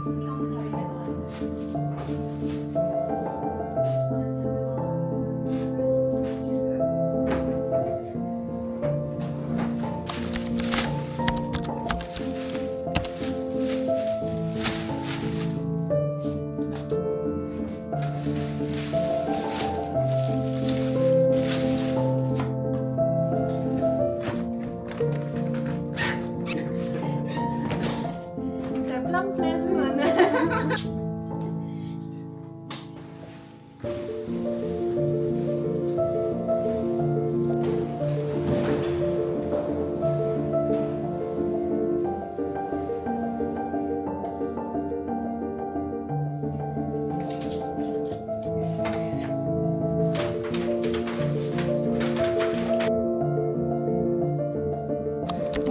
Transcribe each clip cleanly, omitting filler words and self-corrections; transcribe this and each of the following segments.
Bon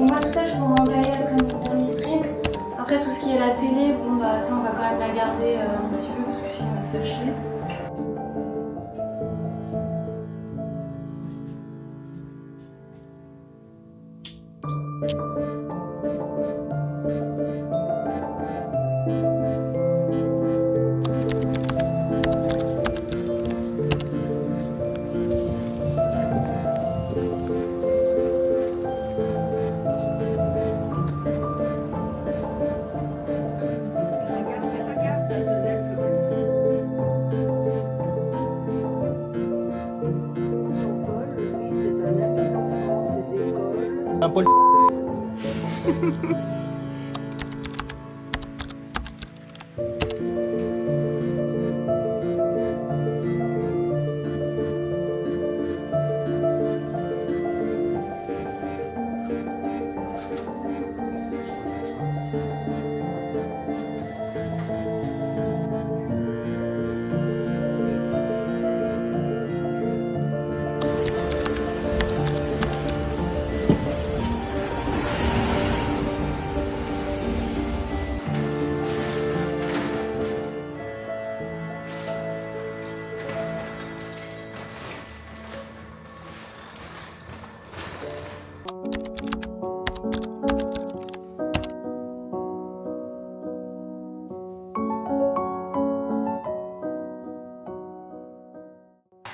bah tout ça je vous renvoie comme dernier stream. Après tout ce qui est la télé, bon bah ça on va quand même la garder un petit peu parce que sinon on va se faire chier. Paul.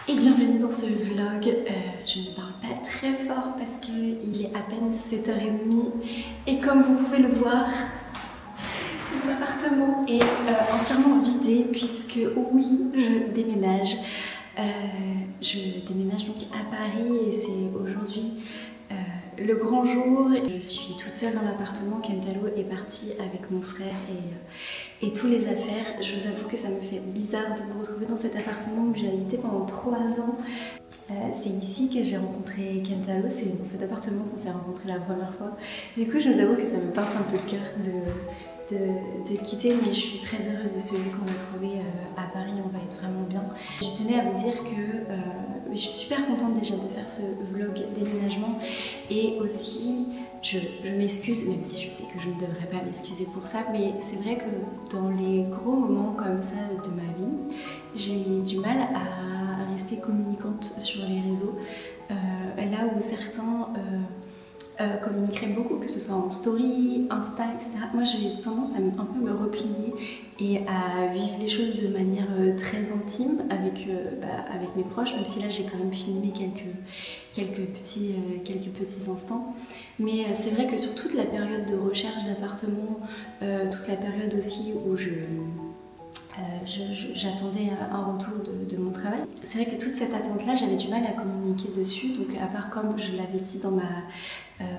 Et bienvenue dans ce vlog. Je ne parle pas très fort parce qu'il est à peine 7h30 et comme vous pouvez le voir, mon appartement est entièrement vidé puisque oui, je déménage. Je déménage donc à Paris et c'est aujourd'hui le grand jour. Je suis toute seule dans l'appartement. Kentaro est parti avec mon frère et tous les affaires. Je vous avoue que ça me fait bizarre de me retrouver dans cet appartement où j'ai habité pendant 3 ans. C'est ici que j'ai rencontré Kentaro, c'est dans cet appartement qu'on s'est rencontrés la première fois. Du coup, je vous avoue que ça me pince un peu le cœur de quitter, mais je suis très heureuse de celui qu'on a trouvé à Paris, on va être vraiment bien. Je tenais à vous dire que je suis super contente déjà de faire ce vlog déménagement et aussi je m'excuse, même si je sais que je ne devrais pas m'excuser pour ça, mais c'est vrai que dans les gros moments comme ça de ma vie, j'ai du mal à rester communicante sur les réseaux, là où certains communiqueraient beaucoup, que ce soit en story, Insta, etc. Moi j'ai tendance à un peu me replier et à vivre les choses de manière très intime avec mes proches, même si là j'ai quand même filmé quelques petits instants. Mais c'est vrai que sur toute la période de recherche d'appartement, toute la période aussi où j'attendais un retour de mon travail. C'est vrai que toute cette attente-là, j'avais du mal à communiquer dessus. Donc à part comme je l'avais dit dans ma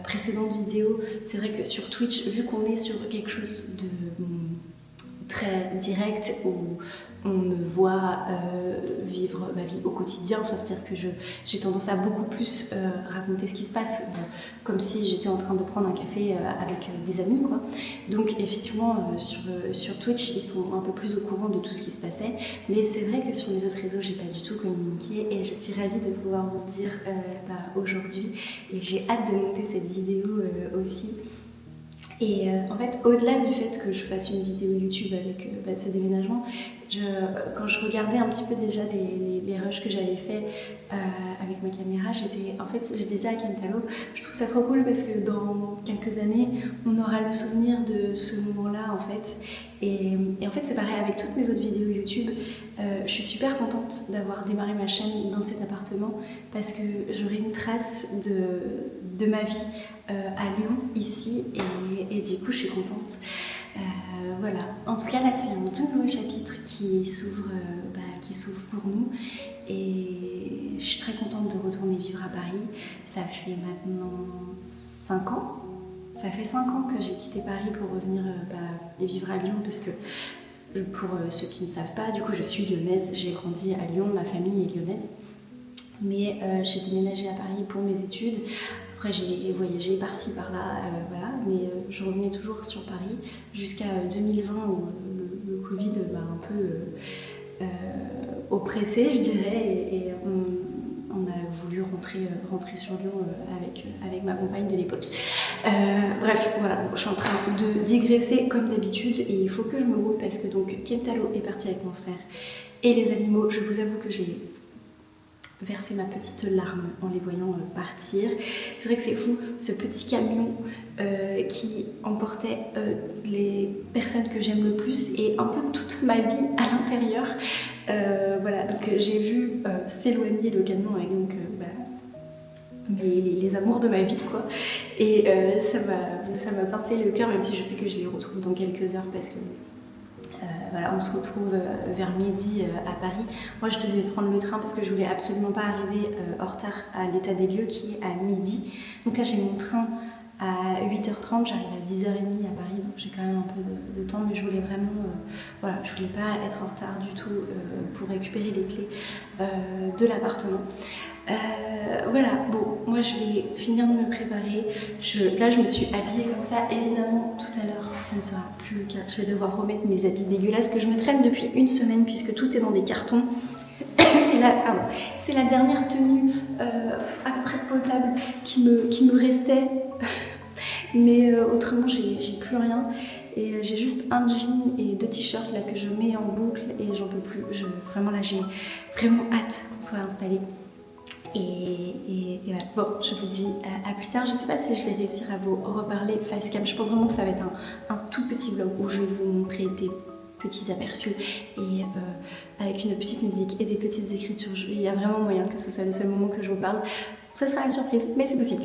précédente vidéo, c'est vrai que sur Twitch, vu qu'on est sur quelque chose de très direct où on me voit vivre ma vie au quotidien, enfin, c'est-à-dire que j'ai tendance à beaucoup plus raconter ce qui se passe, comme si j'étais en train de prendre un café avec des amis, quoi. Donc effectivement sur Twitch ils sont un peu plus au courant de tout ce qui se passait, mais c'est vrai que sur les autres réseaux j'ai pas du tout communiqué et je suis ravie de pouvoir vous le dire aujourd'hui et j'ai hâte de monter cette vidéo aussi. Et en fait, au-delà du fait que je fasse une vidéo YouTube avec ce déménagement, quand je regardais un petit peu déjà les rushs que j'avais fait avec ma caméra, en fait, je disais à Kentaro, je trouve ça trop cool parce que dans quelques années, on aura le souvenir de ce moment-là en fait. Et en fait, c'est pareil avec toutes mes autres vidéos YouTube. Je suis super contente d'avoir démarré ma chaîne dans cet appartement parce que j'aurai une trace de ma vie à Lyon, ici, et du coup, je suis contente. Voilà. En tout cas, là, c'est un tout nouveau chapitre qui s'ouvre pour nous. Et je suis très contente de retourner vivre à Paris. Ça fait maintenant 5 ans. Ça fait 5 ans que j'ai quitté Paris pour revenir et vivre à Lyon parce que, pour ceux qui ne savent pas, du coup je suis lyonnaise, j'ai grandi à Lyon, ma famille est lyonnaise. Mais j'ai déménagé à Paris pour mes études. Après j'ai voyagé par-ci, par-là, voilà. Mais je revenais toujours sur Paris jusqu'à 2020 où le Covid m'a un peu oppressée, je dirais. Et on a voulu rentrer sur Lyon avec ma compagne de l'époque. Bref, voilà, je suis en train de digresser comme d'habitude et il faut que je me roule parce que donc Kentaro est parti avec mon frère et les animaux. Je vous avoue que j'ai versé ma petite larme en les voyant partir. C'est vrai que c'est fou, ce petit camion qui emportait les personnes que j'aime le plus et un peu toute ma vie à l'intérieur. Voilà, donc j'ai vu s'éloigner le camion avec donc les amours de ma vie quoi. Et ça m'a pincé le cœur, même si je sais que je les retrouve dans quelques heures parce que voilà, on se retrouve vers midi à Paris. Moi je devais prendre le train parce que je voulais absolument pas arriver en retard à l'état des lieux qui est à midi. Donc là j'ai mon train à 8h30, j'arrive à 10h30 à Paris, donc j'ai quand même un peu de temps, mais je voulais vraiment, voilà, je voulais pas être en retard du tout pour récupérer les clés de l'appartement. Voilà, bon, moi je vais finir de me préparer. Là je me suis habillée comme ça, évidemment tout à l'heure ça ne sera plus le cas. Je vais devoir remettre mes habits dégueulasses que je me traîne depuis une semaine puisque tout est dans des cartons. C'est la dernière tenue à peu près potable qui me restait. Mais autrement j'ai plus rien et j'ai juste un jean et 2 t-shirts là que je mets en boucle et j'en peux plus. Vraiment là j'ai vraiment hâte qu'on soit installé. Et voilà. Bon, je vous dis à plus tard. Je sais pas si je vais réussir à vous reparler facecam. Je pense vraiment que ça va être un tout petit vlog où je vais vous montrer des petits aperçus et avec une petite musique et des petites écritures. Il y a vraiment moyen que ce soit le seul moment que je vous parle. Ça sera une surprise, mais c'est possible.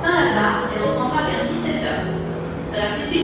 Saint-Lazare et reprendra vers 17h. Cela fait suite.